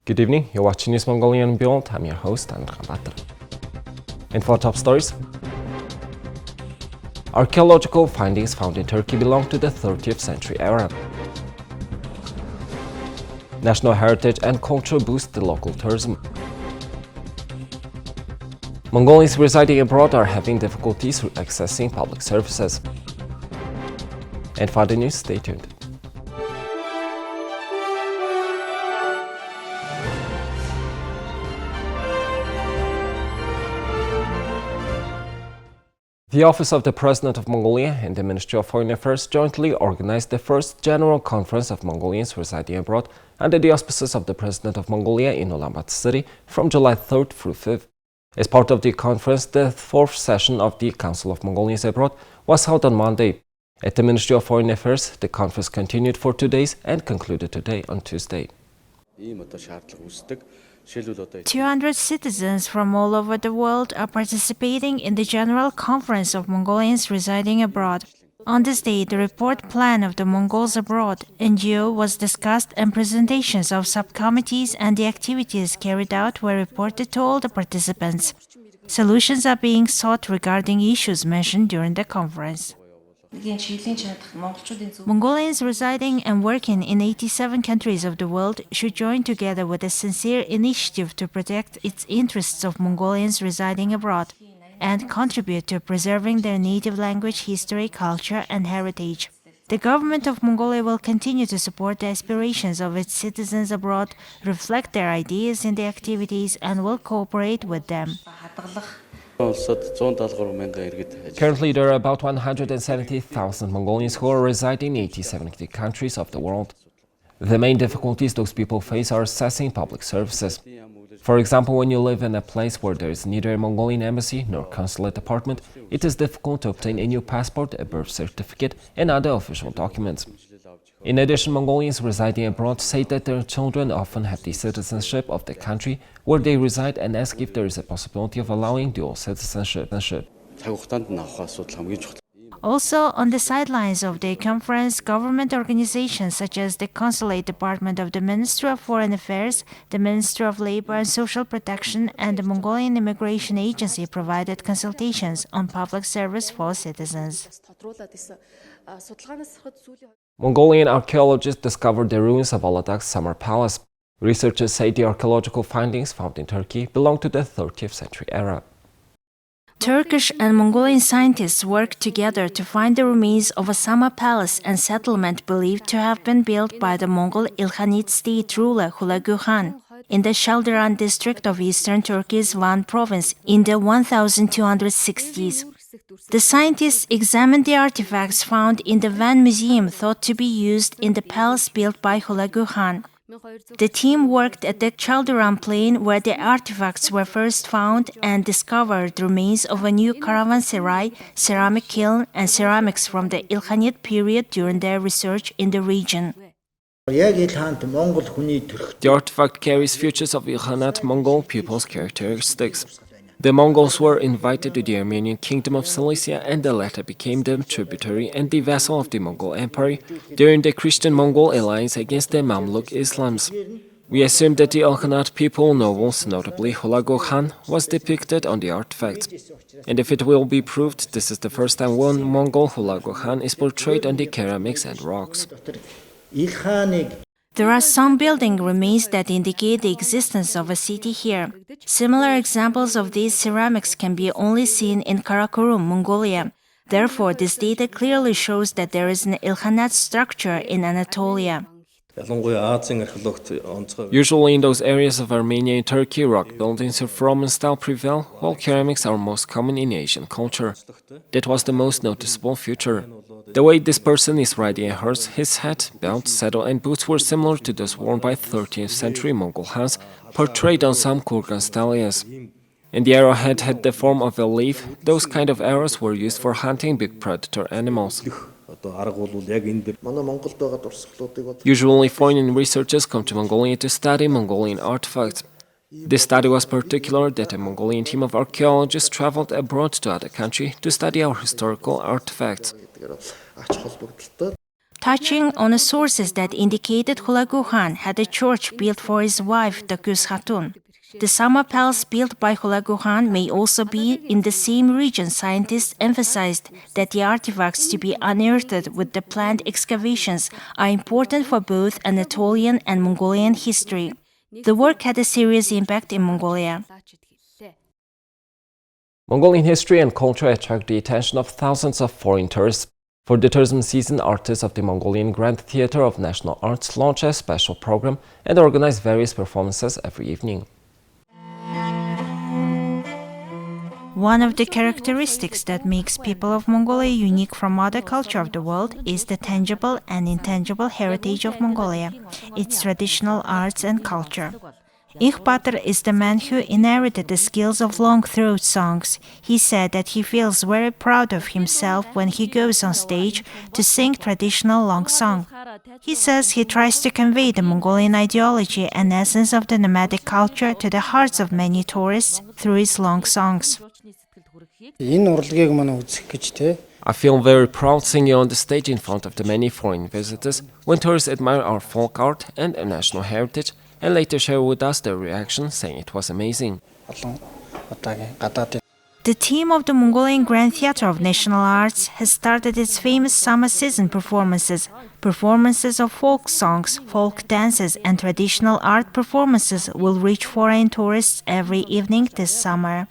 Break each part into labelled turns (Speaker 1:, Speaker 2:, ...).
Speaker 1: Good evening, you're watching News Mongolian World. I'm your host, Andra Batter. And for top stories, archaeological findings found in Turkey belong to the 30th century era. National heritage and culture boost the local tourism. Mongolians residing abroad are having difficulties accessing public services. And for the news, stay tuned. The Office of the President of Mongolia and the Ministry of Foreign Affairs jointly organized the first General Conference of Mongolians residing abroad under the auspices of the President of Mongolia in Ulaanbaatar city from July 3rd through 5th. As part of the conference, the fourth session of the Council of Mongolians Abroad was held on Monday. At the Ministry of Foreign Affairs, the conference continued for 2 days and concluded today on Tuesday.
Speaker 2: 200 citizens from all over the world are participating in the General Conference of Mongolians residing abroad. On this day, the report plan of the Mongols Abroad NGO was discussed and presentations of subcommittees and the activities carried out were reported to all the participants. Solutions are being sought regarding issues mentioned during the conference. Mongolians residing and working in 87 countries of the world should join together with a sincere initiative to protect its interests of Mongolians residing abroad and contribute to preserving their native language, history, culture, and heritage. The government of Mongolia will continue to support the aspirations of its citizens abroad, reflect their ideas in the activities, and will cooperate with them.
Speaker 1: Currently, there are about 170,000 Mongolians who are residing in 87 countries of the world. The main difficulties those people face are accessing public services. For example, when you live in a place where there is neither a Mongolian embassy nor consulate department, it is difficult to obtain a new passport, a birth certificate, and other official documents. In addition, Mongolians residing abroad say that their children often have the citizenship of the country where they reside and ask if there is a possibility of allowing dual citizenship.
Speaker 2: Also, on the sidelines of the conference, government organizations such as the Consulate Department of the Ministry of Foreign Affairs, the Ministry of Labor and Social Protection, and the Mongolian Immigration Agency provided consultations on public service for citizens.
Speaker 1: Mongolian archaeologists discovered the ruins of Uludağ's summer palace. Researchers say the archaeological findings found in Turkey belong to the 30th century era.
Speaker 2: Turkish and Mongolian scientists worked together to find the remains of a summer palace and settlement believed to have been built by the Mongol Ilkhanate state ruler Hulagu Khan in the Shaldiran district of eastern Turkey's Van province in the 1260s. The scientists examined the artifacts found in the Van Museum thought to be used in the palace built by Hulagu Khan. The team worked at the Chaldiran plain where the artifacts were first found and discovered the remains of a new caravanserai, ceramic kiln, and ceramics from the Ilkhanate period during their research in the region.
Speaker 1: The artifact carries features of Ilkhanate Mongol people's characteristics. The Mongols were invited to the Armenian Kingdom of Cilicia and the latter became the tributary and the vassal of the Mongol Empire during the Christian-Mongol alliance against the Mamluk Islams. We assume that the Ilkhanate people nobles, notably Hulagu Khan, was depicted on the artifact. And if it will be proved, this is the first time one Mongol Hulagu Khan is portrayed on the ceramics and rocks.
Speaker 2: There are some building remains that indicate the existence of a city here. Similar examples of these ceramics can be only seen in Karakorum, Mongolia. Therefore, this data clearly shows that there is an Ilkhanate structure in Anatolia.
Speaker 1: Usually in those areas of Armenia and Turkey, rock buildings of Roman style prevail, while ceramics are most common in Asian culture. That was the most noticeable feature. The way this person is riding a horse, his hat, belt, saddle and boots were similar to those worn by 13th century Mongol Khans, portrayed on some kurgan stelaes. And the arrowhead had the form of a leaf. Those kind of arrows were used for hunting big predator animals. Usually foreign researchers come to Mongolia to study Mongolian artifacts. This study was particular that a Mongolian team of archaeologists traveled abroad to other countries to study our historical artifacts.
Speaker 2: touching on the sources that indicated Hulagu Khan had a church built for his wife, the Güz Hatun. The Sama Palace built by Hulagu Khan may also be in the same region. Scientists emphasized that the artifacts to be unearthed with the planned excavations are important for both Anatolian and Mongolian history. The work had a serious impact in Mongolia.
Speaker 1: Mongolian history and culture attract the attention of thousands of foreign tourists. For the tourism season, artists of the Mongolian Grand Theatre of National Arts launch a special program and organize various performances every evening.
Speaker 2: One of the characteristics that makes people of Mongolia unique from other cultures of the world is the tangible and intangible heritage of Mongolia, its traditional arts and culture. Ikhbatr is the man who inherited the skills of long-throat songs. He said that he feels very proud of himself when he goes on stage to sing traditional long song. He says he tries to convey the Mongolian ideology and essence of the nomadic culture to the hearts of many tourists through his long songs.
Speaker 1: I feel very proud singing on the stage in front of the many foreign visitors when tourists admire our folk art and national heritage and later share with us their reaction, saying it was amazing.
Speaker 2: The team of the Mongolian Grand Theatre of National Arts has started its famous summer season performances. Performances of folk songs, folk dances, and traditional art performances will reach foreign tourists every evening this summer.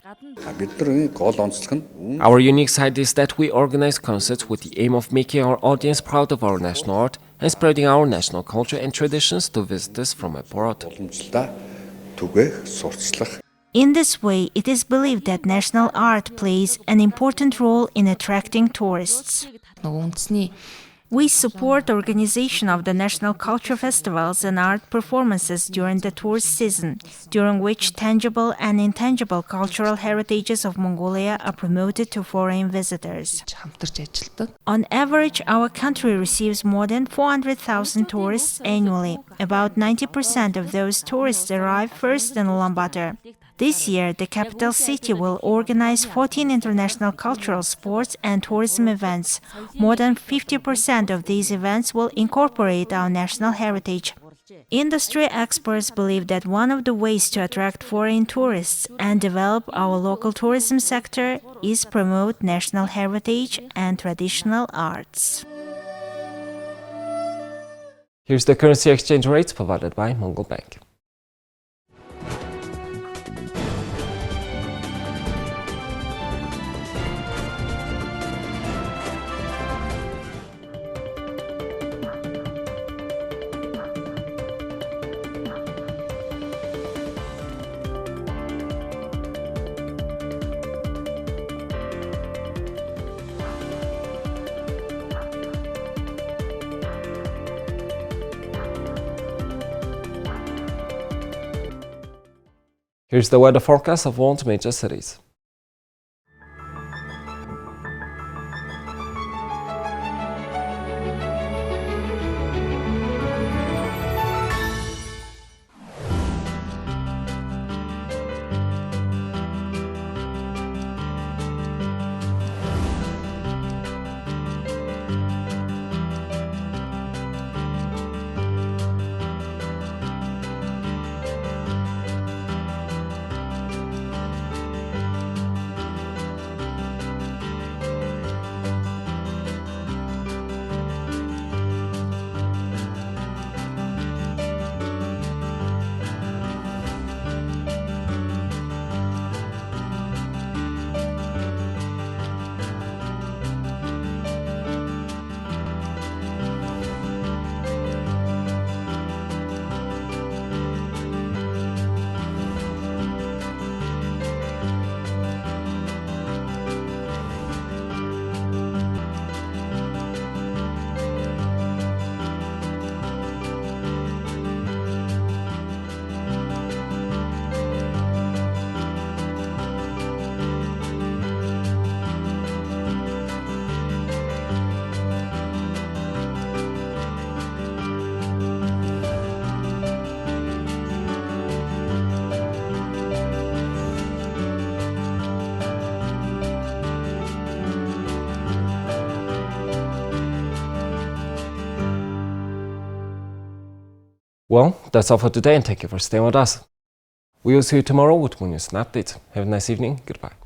Speaker 1: Our unique side is that we organize concerts with the aim of making our audience proud of our national art and spreading our national culture and traditions to visitors from abroad.
Speaker 2: In this way, it is believed that national art plays an important role in attracting tourists. We support the organization of the national culture festivals and art performances during the tourist season, during which tangible and intangible cultural heritages of Mongolia are promoted to foreign visitors. On average, our country receives more than 400,000 tourists annually. About 90% of those tourists arrive first in Ulaanbaatar. This year, the capital city will organize 14 international cultural, sports, and tourism events. More than 50% of these events will incorporate our national heritage. Industry experts believe that one of the ways to attract foreign tourists and develop our local tourism sector is promote national heritage and traditional arts.
Speaker 1: Here's the currency exchange rates provided by Mongol Bank. Here's the weather forecast of world major cities. Well, that's all for today, and thank you for staying with us. We will see you tomorrow with more news and updates. Have a nice evening. Goodbye.